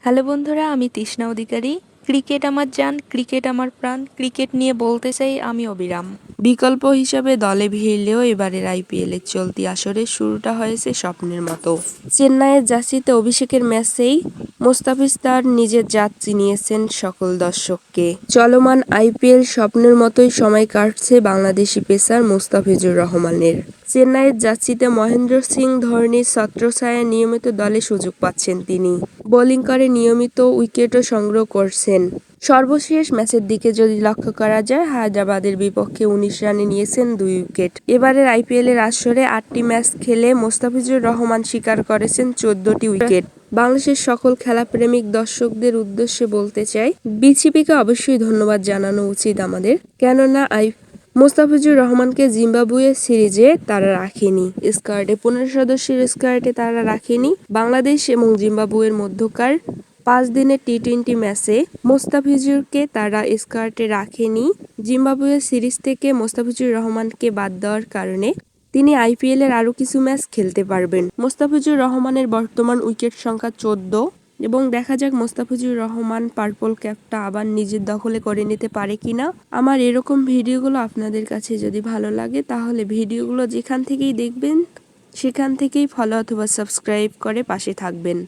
Hello বন্ধুরা, আমি তৃষ্ণা অধিকারী। Cricket আমার জান, ক্রিকেট আমার প্রাণ। ক্রিকেট নিয়ে বলতে চাই আমি অবিরাম। বিকল্প হিসাবে দলে ভিড়লেও এবারের আইপিএলের চলতি আসরের শুরুটা হয়েছে স্বপ্নের মতো। চেন্নাইয়ের জার্সিতে অভিষেকের ম্যাচেই মোস্তাফিজ তার নিজের জাত চিনিয়েছেন সকল দর্শককে। চলমান আইপিএল স্বপ্নের মতোই সময় কাটছে বাংলাদেশি পেসার মোস্তাফিজুর রহমানের। চেন্নাইয়ের জার্সিতে মহেন্দ্র সিং ধোনির ছত্রছায়ায় নিয়মিত দলে সুযোগ পাচ্ছেন তিনি। বোলিং করে নিয়মিত উইকেটও সংগ্রহ করছেন। সর্বশেষ ম্যাচের দিকে যদি লক্ষ্য করা যায়, হায়দ্রাবাদের বিপক্ষে ১৯ রানে নিয়েছেন ২ উইকেট। এবারের আইপিএলের আসরে ৮টি ম্যাচ খেলে মোস্তাফিজুর রহমান শিকার করেছেন ১৪টি উইকেট। বাংলাদেশের সকল খেলাপ্রেমিক দর্শকদের উদ্দেশ্যে বলতে চাই, বিসিবিকে অবশ্যই ধন্যবাদ জানানো উচিত আমাদের, কেননা মোস্তাফিজুর রহমানকে জিম্বাবুয়ে সিরিজে তারা রাখেনি। স্কোয়াডে ১৫ সদস্যের স্কোয়াডে তারা রাখেনি। বাংলাদেশ এবং জিম্বাবুয়ের মধ্যকার ৫ দিনের টি-20 ম্যাচে মোস্তাফিজুরকে তারা স্কোয়াডে রাখেনি। জিম্বাবুয়ে সিরিজ থেকে মোস্তাফিজুর রহমানকে বাদ দেওয়ার কারণে তিনি আইপিএলের আরও কিছু ম্যাচ খেলতে পারবেন। মোস্তাফিজুর রহমানের বর্তমান উইকেট সংখ্যা ১৪ এবং দেখা যাক মোস্তাফিজুর রহমান পার্পল ক্যাপটা আবার নিজের দখলে করে নিতে পারে কিনা। আমার এরকম ভিডিওগুলো আপনাদের কাছে যদি ভালো লাগে, তাহলে ভিডিওগুলো যেখান থেকেই দেখবেন সেখান থেকেই ফলো অথবা সাবস্ক্রাইব করে পাশে থাকবেন।